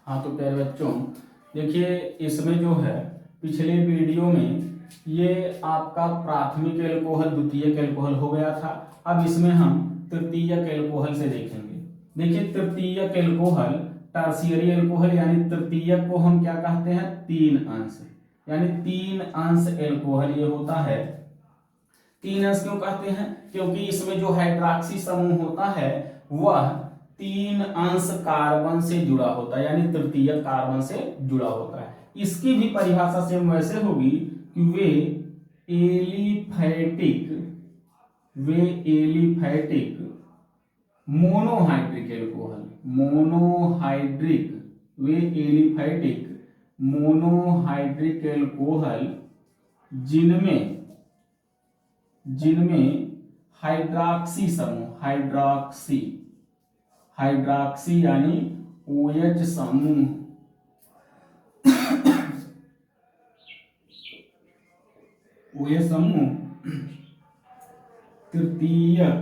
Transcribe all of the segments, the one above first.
हाँ तो प्यारे बच्चों, देखिए इसमें जो है पिछले वीडियो में ये आपका प्राथमिक एल्कोहल द्वितीयक एल्कोहल हो गया था। अब इसमें हम तृतीयक एल्कोहल से देखेंगे। देखिए तृतीयक एल्कोहल, टर्शियरी एल्कोहल यानी तृतीयक को हम क्या कहते हैं, तीन अंश, यानी तीन अंश एल्कोहल ये होता है। तीन अंश क्यों कहते हैं? क्योंकि इसमें जो हाइड्रॉक्सी समूह होता है वह तीन अंश कार्बन से जुड़ा होता है, यानी तृतीय कार्बन से जुड़ा होता है। इसकी भी परिभाषा सेम वैसे होगी कि वे एलिफैटिक मोनोहाइड्रिक एल्कोहल, वे एलिफैटिक मोनोहाइड्रिक एल्कोहल जिनमें हाइड्रॉक्सी समूह, हाइड्रॉक्सी यानी OH समूह तृतीयक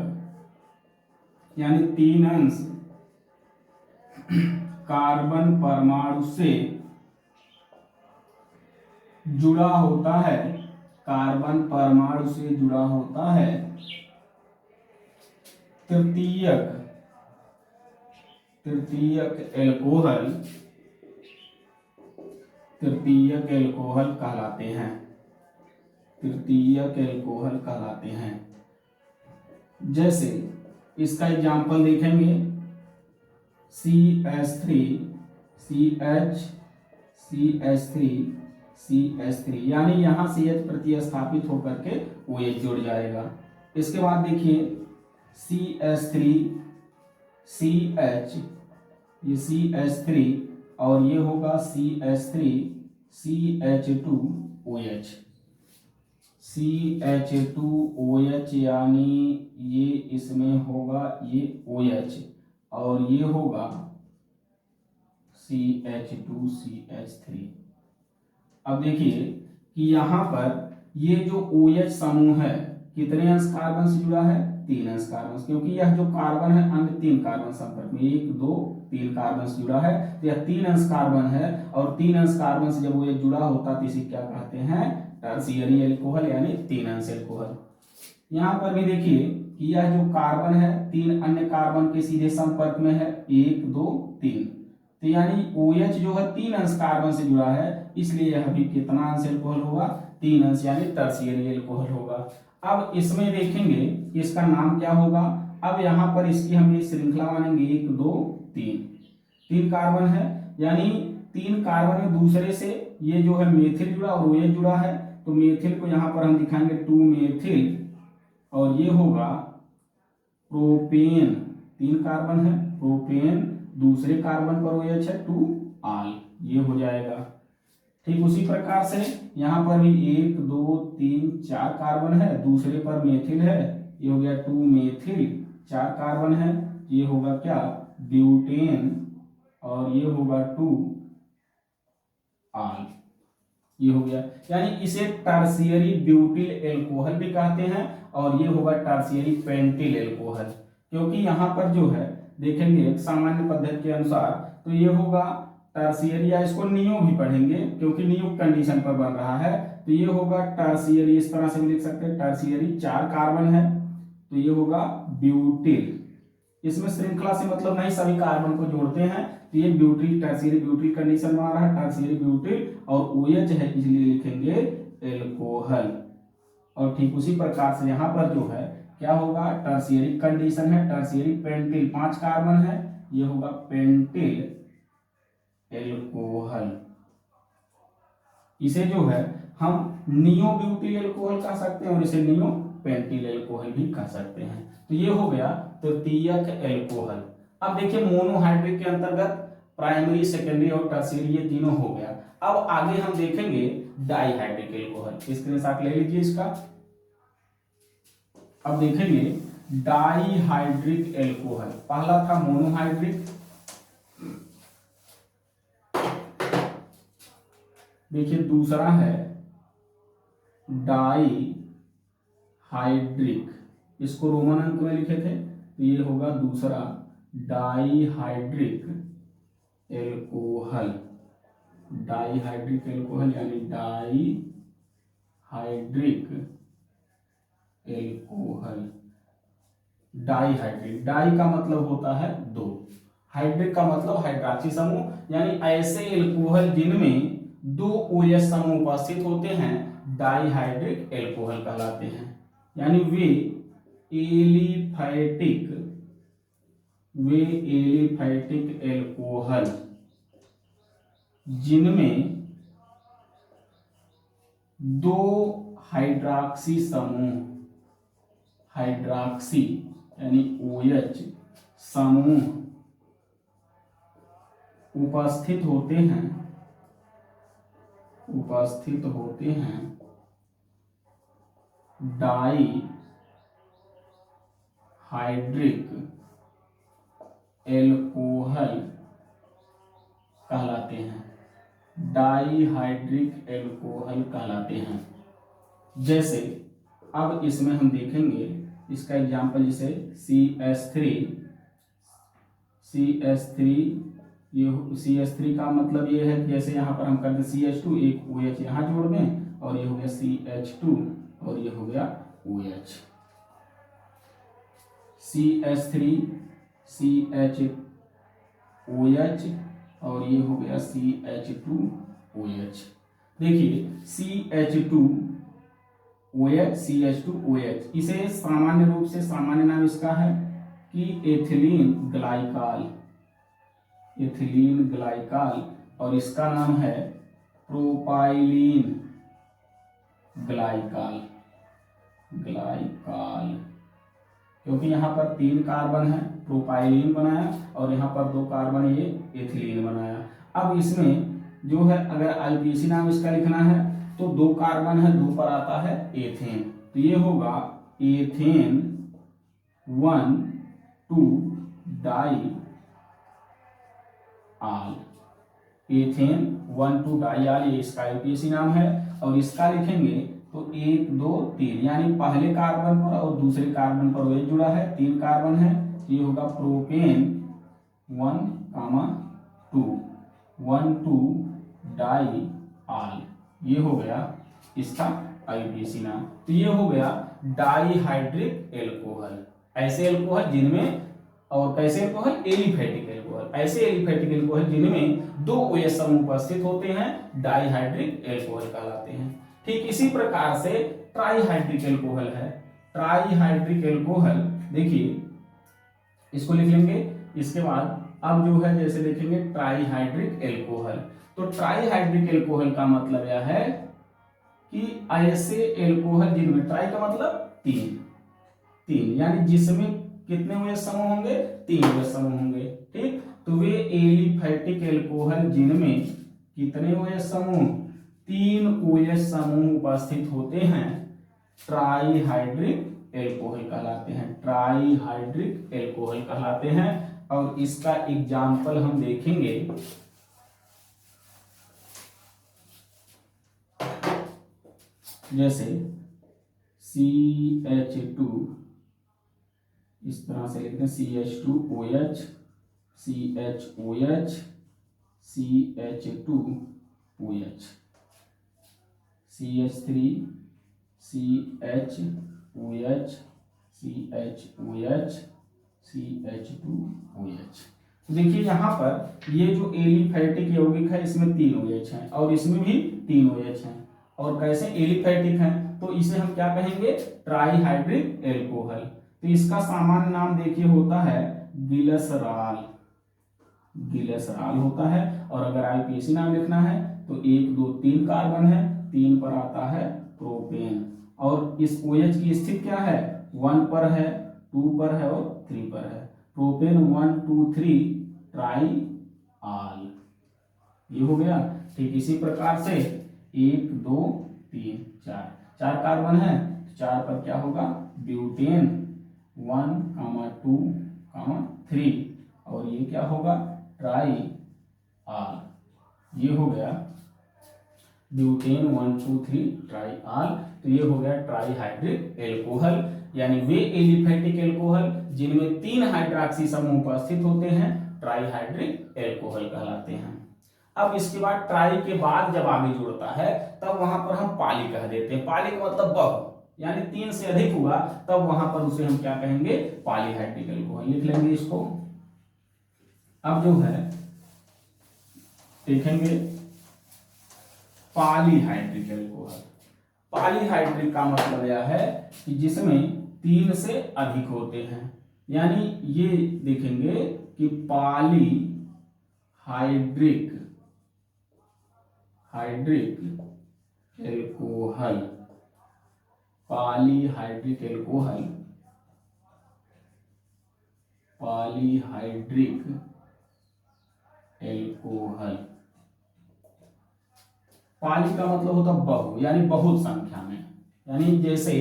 यानी तीन अंश कार्बन परमाणु से जुड़ा होता है, कार्बन परमाणु से जुड़ा होता है। तृतीयक एल्कोहल कहलाते हैं, तृतीयक एल्कोहल कहलाते हैं। जैसे इसका एग्जाम्पल देखेंगे, CH3 यानी यहां CH प्रतिस्थापित होकर के OH जुड़ जाएगा। इसके बाद देखिए CH3CH, ये CH3 और ये होगा CH3CH2OH, यानी ये इसमें होगा ये OH और ये होगा CH2CH3। अब देखिए कि यहाँ पर ये जो OH समूह है कितने अंश कार्बन से जुड़ा है, तीन अंश कार्बन, क्योंकि यह जो कार्बन है अन्य तीन कार्बन संपर्क में, 1 2 3 कार्बन से जुड़ा है, तो यह तीन अंश कार्बन है। और तीन अंश कार्बन से जब OH जुड़ा होता तो इसे क्या कहते हैं, टर्शियरी एल्कोहल यानी तीन अंश एल्कोहल। यहाँ पर भी देखिए कि यह जो कार्बन है तीन अन्य कार्बन के सीधे संपर्क में है, 1 2 3, तो यानी OH जो है तीन अंश कार्बन से जुड़ा है, इसलिए यह भी कितना अंश एल्कोहल होगा, तीन अंश, यानी टर्शियरी एल्कोहल होगा। अब इसमें देखेंगे कि इसका नाम क्या होगा। अब यहाँ पर इसकी हम ये श्रृंखला मानेंगे, 1 2 3, तीन कार्बन है, यानी तीन कार्बन में दूसरे से ये जो है मेथिल जुड़ा और OH जुड़ा है, तो मेथिल को यहाँ पर हम दिखाएंगे 2 मेथिल, और ये होगा प्रोपेन, तीन कार्बन है प्रोपेन, दूसरे कार्बन पर OH है 2 आल, ये हो जाएगा। ठीक उसी प्रकार से यहाँ पर भी 1 2 3 4 कार्बन है, दूसरे पर मेथिल है, ये हो गया 2 मेथिल, 4 कार्बन है, ये होगा क्या, ब्यूटेन, और ये होगा 2 आल, ये हो गया। यानी इसे टर्शियरी ब्यूटिल एल्कोहल भी कहते हैं, और ये होगा टर्शियरी पेंटिल एल्कोहल, क्योंकि यहाँ पर जो है देखेंगे सामान्य पद्धति के अनुसार तो ये होगा टर्शियरी, या इसको नियो भी पढ़ेंगे क्योंकि नियो कंडीशन पर बन रहा है, तो ये होगा टर्शियरी, इस तरह से भी लिख सकते हैं टर्शियरी, 4 कार्बन है, तो ये होगा ब्यूटिल। इसमें श्रृंखला से मतलब नहीं, सभी कार्बन को जोड़ते हैं, तो ये ब्यूटिल, टर्शियरी ब्यूटिल कंडीशन बना रहा है, टर्शियरी ब्यूटिल, और OH है इसलिए लिखेंगे एल्कोहल। और ठीक उसी प्रकार से यहाँ पर जो है क्या होगा, टर्शियरी कंडीशन है, टर्शियरी पेंटिल, 5 कार्बन है, ये होगा पेंटिल एल्कोहल। इसे जो है हम नियो ब्यूटिल एल्कोहल कह सकते हैं और इसे नियो पेंटिल एल्कोहल भी कह सकते हैं। तो ये हो गया तृतीयक एल्कोहल। अब देखिए मोनोहाइड्रिक के अंतर्गत प्राइमरी, सेकेंडरी और टर्शियरी, ये तीनों हो गया। अब आगे हम देखेंगे डाइहाइड्रिक एल्कोहल, स्क्रीनशॉट ले लीजिए इसका। अब देखेंगे डाइहाइड्रिक एल्कोहल, पहला था मोनोहाइड्रिक, देखिए दूसरा है डाइहाइड्रिक, इसको रोमन अंक में लिखे थे, तो ये होगा दूसरा डाइहाइड्रिक एल्कोहल, डाईहाइड्रिक एल्कोहल यानी डाईहाइड्रिक एल्कोहल। डाईहाइड्रिक, डाई का मतलब होता है दो, हाइड्रिक का मतलब हाइड्रॉक्सी समूह, यानी ऐसे एल्कोहल जिनमें दो OH समूह उपस्थित होते हैं डाईहाइड्रिक एल्कोहल कहलाते हैं। यानी वे एलिफैटिक एल्कोहल जिनमें दो हाइड्रॉक्सी समूह, हाइड्रॉक्सी यानी OH समूह उपस्थित होते हैं डाईहाइड्रिक एल्कोहल कहलाते हैं, डाईहाइड्रिक एल्कोहल कहलाते हैं। जैसे अब इसमें हम देखेंगे इसका एग्जांपल, जैसे CH3, ये CH3 का मतलब ये है कि जैसे यहाँ पर हम करते CH2, एक OH यहाँ जोड़ दें और ये हो गया CH2 और ये हो गया OH। CH3 CHOH और ये हो गया CH2OH। देखिए CH2OH CH2OH, इसे सामान्य रूप से सामान्य नाम इसका है कि एथिलीन ग्लाइकाल और इसका नाम है प्रोपाइलीन ग्लाइकाल, क्योंकि यहाँ पर 3 कार्बन है, प्रोपाइलीन बनाया और यहाँ पर 2 कार्बन ये एथिलीन बनाया। अब इसमें जो है अगर IUPAC नाम इसका लिखना है तो 2 कार्बन है, 2 पर आता है एथेन, तो ये होगा एथेन 1,2 डाई आल, एथेन 1,2 डाई आल, ये इसका IUPAC नाम है। और इसका लिखेंगे तो 1 2 3, यानी पहले कार्बन पर और दूसरे कार्बन पर OH जुड़ा है, 3 कार्बन है, ये होगा प्रोपेन 1,2 1,2 डाई आल, ये हो गया इसका IUPAC नाम। तो ये हो गया डाईहाइड्रिक एल्कोहल, ऐसे एल्कोहल जिनमें, और कैसे एल्कोहल, एलिफैटिक एल्कोहल, ऐसे एलिफैटिक एल्कोहल जिनमें 2 OH समूह उपस्थित होते हैं डाईहाइड्रिक एल्कोहल कहलाते हैं। ठीक इसी प्रकार से ट्राईहाइड्रिक एल्कोहल है। ट्राईहाइड्रिक एल्कोहल, देखिए इसको लिख लेंगे, इसके बाद अब जो है जैसे देखेंगे ट्राईहाइड्रिक एल्कोहल, तो ट्राईहाइड्रिक एल्कोहल का मतलब यह है कि ऐसे एल्कोहल जिनमें, ट्राई का मतलब 3 यानी जिसमें कितने OH समूह होंगे, 3 OH समूह होंगे। ठीक, तो वे एलिफैटिक एल्कोहल जिनमें कितने OH समूह, 3 OH समूह उपस्थित होते हैं ट्राईहाइड्रिक एल्कोहल कहलाते हैं, ट्राईहाइड्रिक एल्कोहल कहलाते हैं। और इसका एग्जाम्पल हम देखेंगे, जैसे CH2, इस तरह से लिखते हैं CH2OH CHOH CH2OH, CH3 CHOH CHOH CH2OH। तो देखिए यहाँ पर ये जो एलिफैटिक यौगिक है इसमें 3 OH हैं और इसमें भी 3 OH हैं, और कैसे एलिफैटिक हैं तो इसे हम क्या कहेंगे, ट्राईहाइड्रिक एल्कोहल। तो इसका सामान्य नाम देखिए होता है गिलसराल होता है। और अगर IUPAC नाम लिखना है तो 1 2 3 कार्बन है, 3 पर आता है प्रोपेन, और इस OH की स्थिति क्या है, 1 पर है, 2 पर है और 3 पर है, प्रोपेन 1 2 3 ट्राई आल, ये हो गया। ठीक इसी प्रकार से 1 2 3 4 कार्बन है, 4 पर क्या होगा, ब्यूटेन 1 2 3, और ये क्या होगा, ट्राई आल, ये हो गया ब्यूटेन 1 2 3 ट्राई आल। तो ये हो गया ट्राईहाइड्रिक एल्कोहल, यानी वे एलिफैटिक एल्कोहल जिनमें 3 हाइड्रॉक्सी समूह उपस्थित होते हैं ट्राईहाइड्रिक एल्कोहल कहलाते हैं। अब इसके बाद ट्राई के बाद जब आगे जुड़ता है तब वहां पर हम पाली कह देते हैं। पाली का मतलब बहु, यानी 3 से अधिक हुआ तब वहां पर उसे हम क्या कहेंगे, पॉलीहाइड्रिक एल्कोहल। लिख लेंगे इसको। अब जो है देखेंगे पॉलीहाइड्रिक एल्कोहल। पॉलीहाइड्रिक का मतलब यह है कि जिसमें 3 से अधिक होते हैं, यानी ये देखेंगे कि polyhydric alcohol, polyhydric alcohol, polyhydric alcohol. पाली का मतलब होता बहु, यानी बहुत संख्या में, यानी जैसे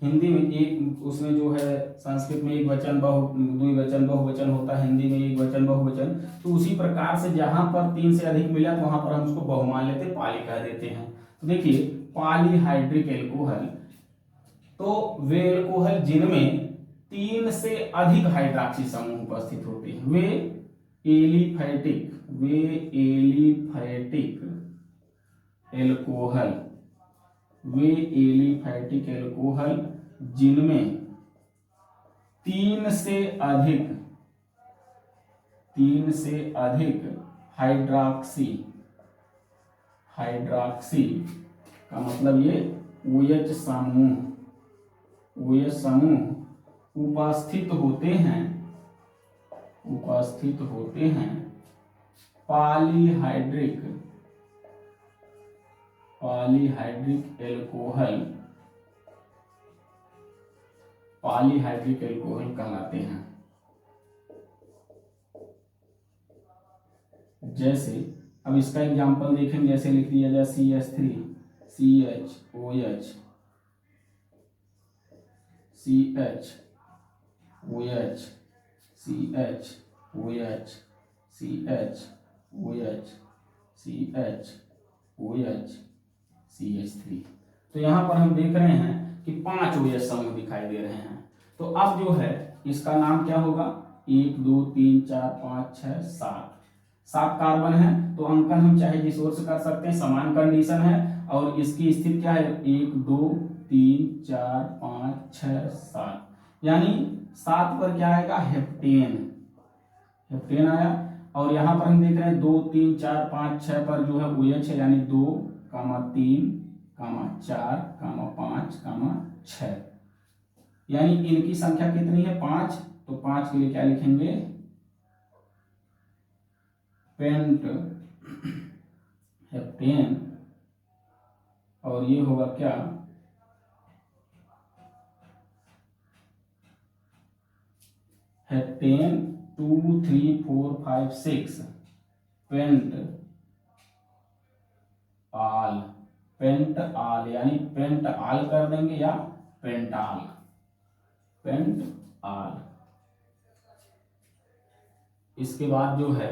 हिंदी में एक, उसमें जो है संस्कृत में एक वचन द्विवचन बहुवचन होता है, हिंदी में एक वचन बहुवचन, तो उसी प्रकार से जहां पर 3 से अधिक मिला तो वहां पर हम उसको बहु मान लेते, पाली कह देते हैं। तो देखिए पॉलीहाइड्रिक एल्कोहल, तो वे एल्कोहल जिनमें 3 से अधिक हाइड्रॉक्सी समूह उपस्थित होते हैं, वे एलिफैटिक एल्कोहल, वे एलिफैटिक एल्कोहल जिनमें 3 से अधिक हाइड्रॉक्सी का मतलब ये OH समूह उपस्थित होते हैं पॉलीहाइड्रिक एल्कोहल कहलाते हैं। जैसे अब इसका एग्जांपल देखेंगे, जैसे लिख दिया जाए CH3 CHOH CHOH CHOH CHOH CHOH CH3। तो यहां पर हम देख रहे हैं कि 5 OH समूह दिखाई दे रहे हैं। तो अब जो है इसका नाम क्या होगा, 1 2 3 4 5 6 7 कार्बन है, तो अंकन हम चाहे जिस ओर से कर सकते हैं, समान कंडीशन है। और इसकी स्थिति क्या है, 1 2 3 4 5 6 7, यानी 7 पर क्या आएगा, हेप्टेन आया। और यहां पर हम देख रहे हैं 2 3 4 5 6 पर जो है OH है, यानी 2 3 4 5 6, यानी इनकी संख्या कितनी है, 5। तो 5 के लिए क्या लिखेंगे, पेंट हेप्टेन, और ये होगा क्या, हेप्टेन 2 3 4 5 6 पेंट आल, यानी पेंट आल कर देंगे या पेंट आल। इसके बाद जो है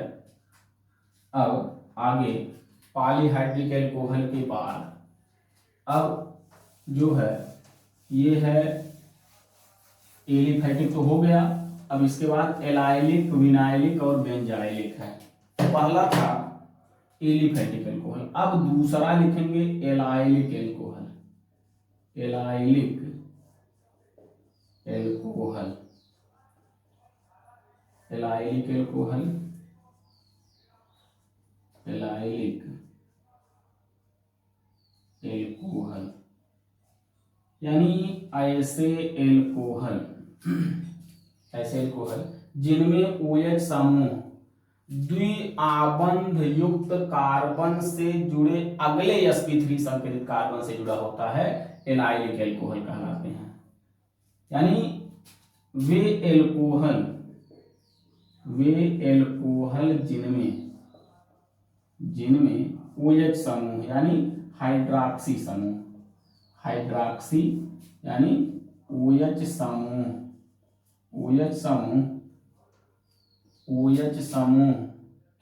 अब आगे पॉलीहाइड्रिक एल्कोहल के बाद अब जो है ये है एलिफैटिक तो हो गया। अब इसके बाद एलाइलिक, विनाइलिक और बेंजाइलिक है। पहला था एलिफैटिक एल्कोहल, अब दूसरा लिखेंगे एलाइलिक एल्कोहल। एलाइलिक एल्कोहल यानी ऐसे एल्कोहल जिनमें OH समूह द्विआबंध युक्त कार्बन से जुड़े अगले sp3 संकेतित कार्बन से जुड़ा होता है, एलाइलिक एल्कोहल कहलाते हैं। यानी वे एल्कोहल जिनमें OH समूह यानी हाइड्रॉक्सी यानी OH समूह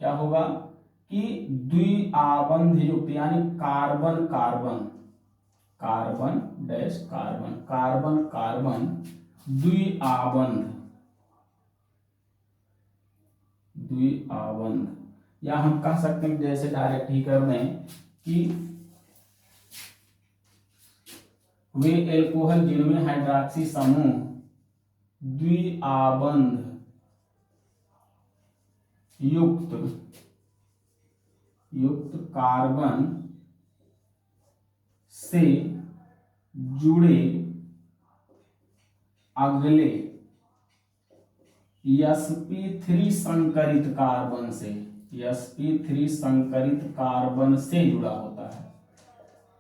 क्या होगा कि द्विआबंध युक्त, यानी कार्बन द्विआबंध, या हम कह सकते हैं जैसे डायरेक्ट ही कर दें कि वे एल्कोहल जिनमें हाइड्रॉक्सी समूह द्विआबंध युक्त कार्बन से जुड़े अगले sp3 संकरित कार्बन से, sp3 संकरित कार्बन से जुड़ा होता है,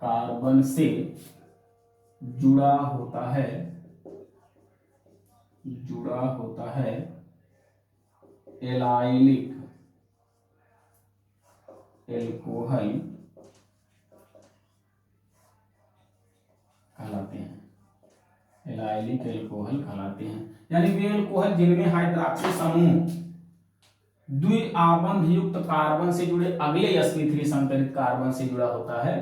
कार्बन से जुड़ा होता है एलाइलिक एल्कोहल कहलाते हैं, एलाइलिक एल्कोहल कहलाते हैं। यानी वे एल्कोहल जिनमें हाइड्रॉक्सी समूह द्विआबंध युक्त कार्बन से जुड़े अगले sp3 संकरित कार्बन से जुड़ा होता है,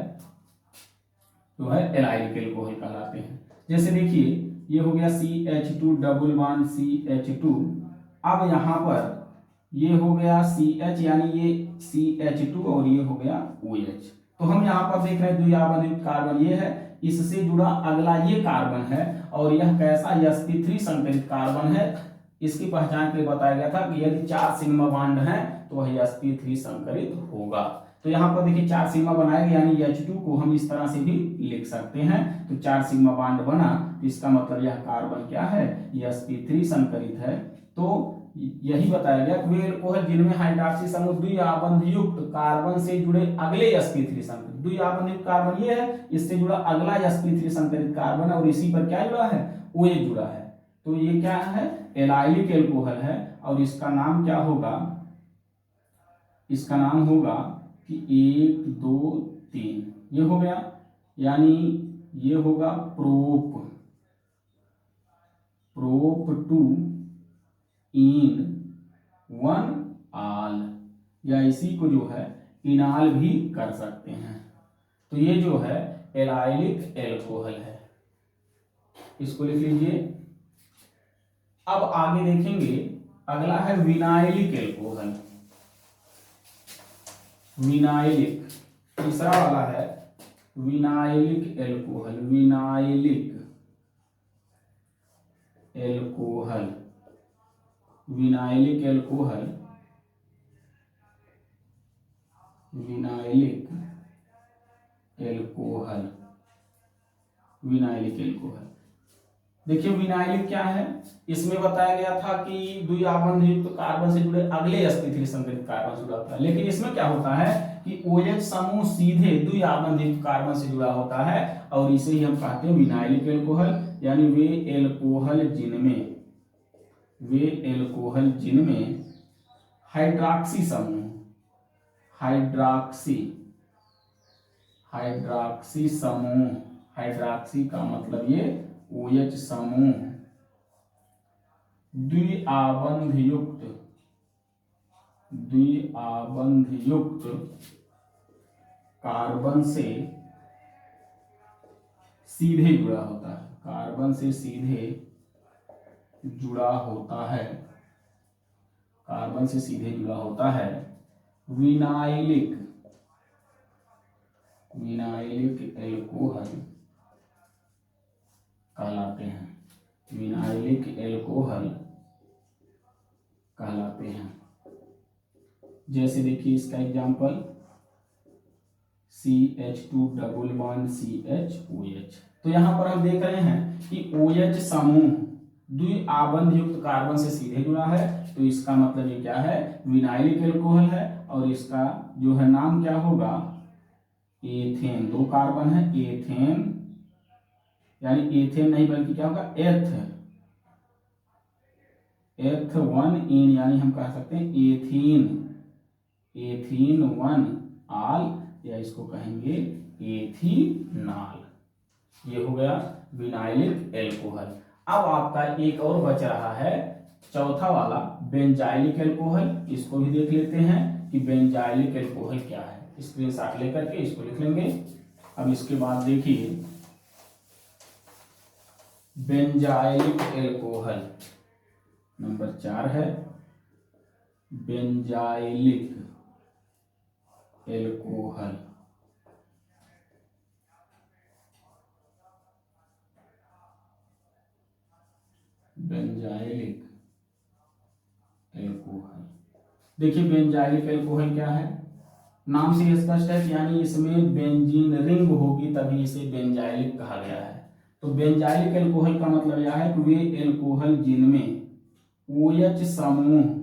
जो है एलाइलिक एल्कोहल कहलाते हैं। जैसे देखिए ये हो गया CH2 डबल बॉन्ड CH2, अब यहां पर ये हो गया CH यानी ये CH2 और ये हो गया OH। तो हम यहाँ पर देख रहे हैं द्विआबंध युक्त कार्बन ये है, इससे जुड़ा अगला ये कार्बन है और यह कैसा sp3 संकरित कार्बन है। इसकी पहचान के लिए बताया गया था कि यदि 4 सिग्मा बॉन्ड है तो वह sp3 संकरित होगा। तो यहाँ पर देखिए 4 सिग्मा बनाया गया, यानी H2 को हम इस तरह से भी लिख सकते हैं। तो 4 सिग्मा बॉन्ड बना, तो इसका मतलब यह कार्बन क्या है, sp3 संकरित है। तो यही बताया गया कि वे एल्कोहल जिनमें हाइड्रॉक्सी समूह द्विआबंध युक्त कार्बन से जुड़े अगले sp3 संकरित, द्विआबंध युक्त कार्बन ये है, इससे जुड़ा अगला sp3 संकरित कार्बन है और इसी पर क्या जुड़ा है, OH जुड़ा है। तो ये क्या है, एलाइलिक एल्कोहल है और इसका नाम क्या होगा, इसका नाम होगा कि 1 2 3 ये हो गया, यानी ये होगा प्रोप 2 इन 1 आल, या इसी को जो है इनाल भी कर सकते हैं। तो ये जो है एलाइलिक एल्कोहल है, इसको लिख लीजिए। अब आगे देखेंगे, अगला है विनाइलिक एल्कोहल। विनाइलिक तीसरा वाला है vinylic alcohol, vinylic alcohol, vinylic alcohol, vinylic alcohol, vinylic alcohol. देखिए विनाइलिक क्या है, इसमें बताया गया था कि द्विआबंध युक्त कार्बन से जुड़े अगले sp3 संकरित कार्बन से जुड़ा होता है, लेकिन इसमें क्या होता है कि OH समूह सीधे द्विआबंध युक्त कार्बन से जुड़ा होता है और इसे ही हम कहते हैं विनाइलिक एल्कोहल। यानी वे एल्कोहल जिनमें हाइड्रॉक्सी समूह, हाइड्रॉक्सी समूह, हाइड्रॉक्सी का मतलब ये OH समूह द्विआबंध युक्त कार्बन से सीधे जुड़ा होता है, कार्बन से सीधे जुड़ा होता है, कार्बन से सीधे जुड़ा होता है, विनाइलिक एल्कोहल कहलाते हैं, विनाइलिक एल्कोहल कहलाते हैं। जैसे देखिए इसका example CH2 double bond CHOH। तो यहां पर हम देख रहे हैं कि OH समूह द्विआबंध युक्त कार्बन से सीधे जुड़ा है, तो इसका मतलब ये क्या है, विनाइलिक एल्कोहल है और इसका जो है नाम क्या होगा, एथेन। 2 कार्बन है, एथेन, यानी एथेन नहीं बल्कि क्या होगा, एथ1 इन, यानी हम कह सकते हैं एथीन 1 आल, या इसको कहेंगे एथीनाल। ये हो गया विनाइलिक एल्कोहल। अब आपका एक और बच रहा है, चौथा वाला बेंजाइलिक एल्कोहल। इसको भी देख लेते हैं कि बेंजाइलिक एल्कोहल क्या है। स्क्रीनशॉट लेकर के इसको लिख लेंगे। अब इसके बाद देखिए बेंजाइलिक एल्कोहल नंबर 4 है, बेंजाइलिक एल्कोहल। बेंजाइलिक एल्कोहल, देखिए बेंजाइलिक एल्कोहल क्या है, नाम से स्पष्ट है कि यानी इसमें बेंजीन रिंग होगी तभी इसे बेंजाइलिक कहा गया है। तो बेंजाइलिक एल्कोहल का मतलब यह है कि वे एल्कोहल जिनमें OH समूह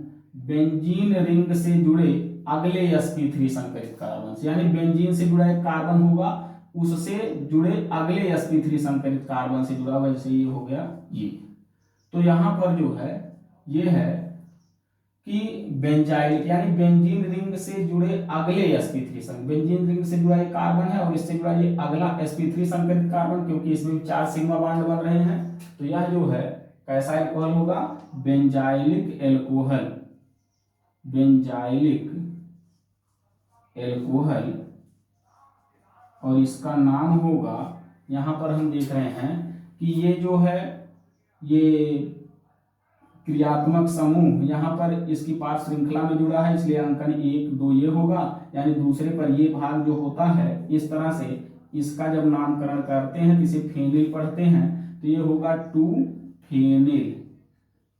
बेंजीन रिंग से जुड़े अगले sp3 संकरित कार्बन से, यानी बेंजीन से जुड़ा एक कार्बन होगा उससे जुड़े अगले sp3 संकरित कार्बन से जुड़ा, वैसे ये हो गया ये। तो यहां पर जो है ये है कि बेंजाइलिक यानी बेंजीन रिंग से जुड़े अगले sp3 संग, बेंजीन रिंग से जुड़ा एक कार्बन है और इससे जुड़ा ये अगला sp3 संकरित कार्बन, क्योंकि इसमें 4 सिग्मा बॉन्ड बन रहे हैं। तो यह जो है कैसा एल्कोहल होगा, बेंजाइलिक एल्कोहल, बेंजाइलिक एल्कोहल। और इसका नाम होगा, यहां पर हम देख रहे हैं कि ये जो है ये क्रियात्मक समूह यहाँ पर इसकी पार्श्व श्रृंखला में जुड़ा है, इसलिए अंकन 1 2 ये होगा, यानी दूसरे पर ये भाग जो होता है इस तरह से इसका जब नामकरण करते हैं तो इसे फेनिल पढ़ते हैं, तो ये होगा 2 फेनिल।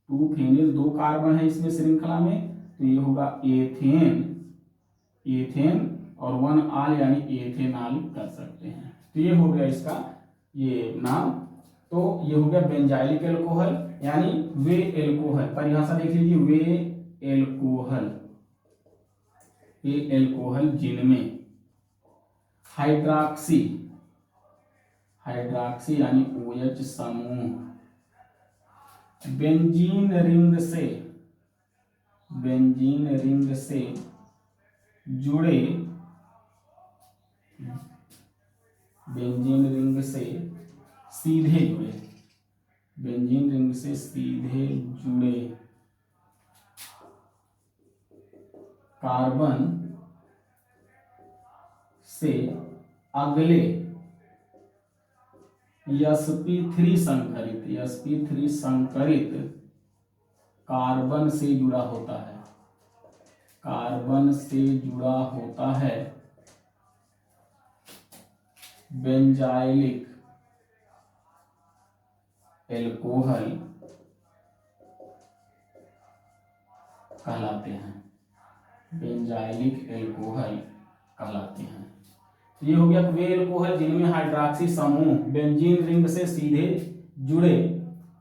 2 फेनिल, 2 कार्बन है इसमें श्रृंखला में, तो ये होगा एथेन, एथेन और 1 आल यानी एथेनॉल कर सकते हैं। तो ये हो गया इसका ये नाम। तो ये हो गया बेंजाइलिक एल्कोहल, यानी वे एल्कोहल, परिभाषा देख लीजिए, वे एल्कोहल, ये एल्कोहल जिनमें हाइड्रॉक्सी, हाइड्रॉक्सी यानी OH समूह बेंजीन रिंग से, बेंजीन रिंग से जुड़े, बेंजीन रिंग से सीधे जुड़े, बेंजीन रिंग से सीधे जुड़े कार्बन से अगले sp3 संकरित, sp3 संकरित कार्बन से जुड़ा होता है, कार्बन से जुड़ा होता है बेंजाइलिक एल्कोहल कहलाते हैं, बेंजाइलिक एल्कोहल कहलाते हैं। तो ये हो गया वे एल्कोहल जिनमें हाइड्रॉक्सी समूह बेंजीन रिंग से सीधे जुड़े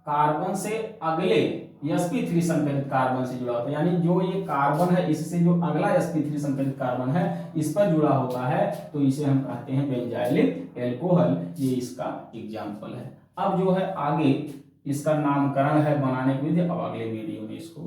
कार्बन से अगले sp3 संकरित कार्बन से जुड़ा होता है, यानी जो ये कार्बन है इससे जो अगला sp3 संकरित कार्बन है इस पर जुड़ा होता है, तो इसे हम कहते हैं बेंजाइलिक एल्कोहल। ये इसका एग्जाम्पल है। अब जो है आगे इसका नामकरण है बनाने की विधि, अब अगले वीडियो में इसको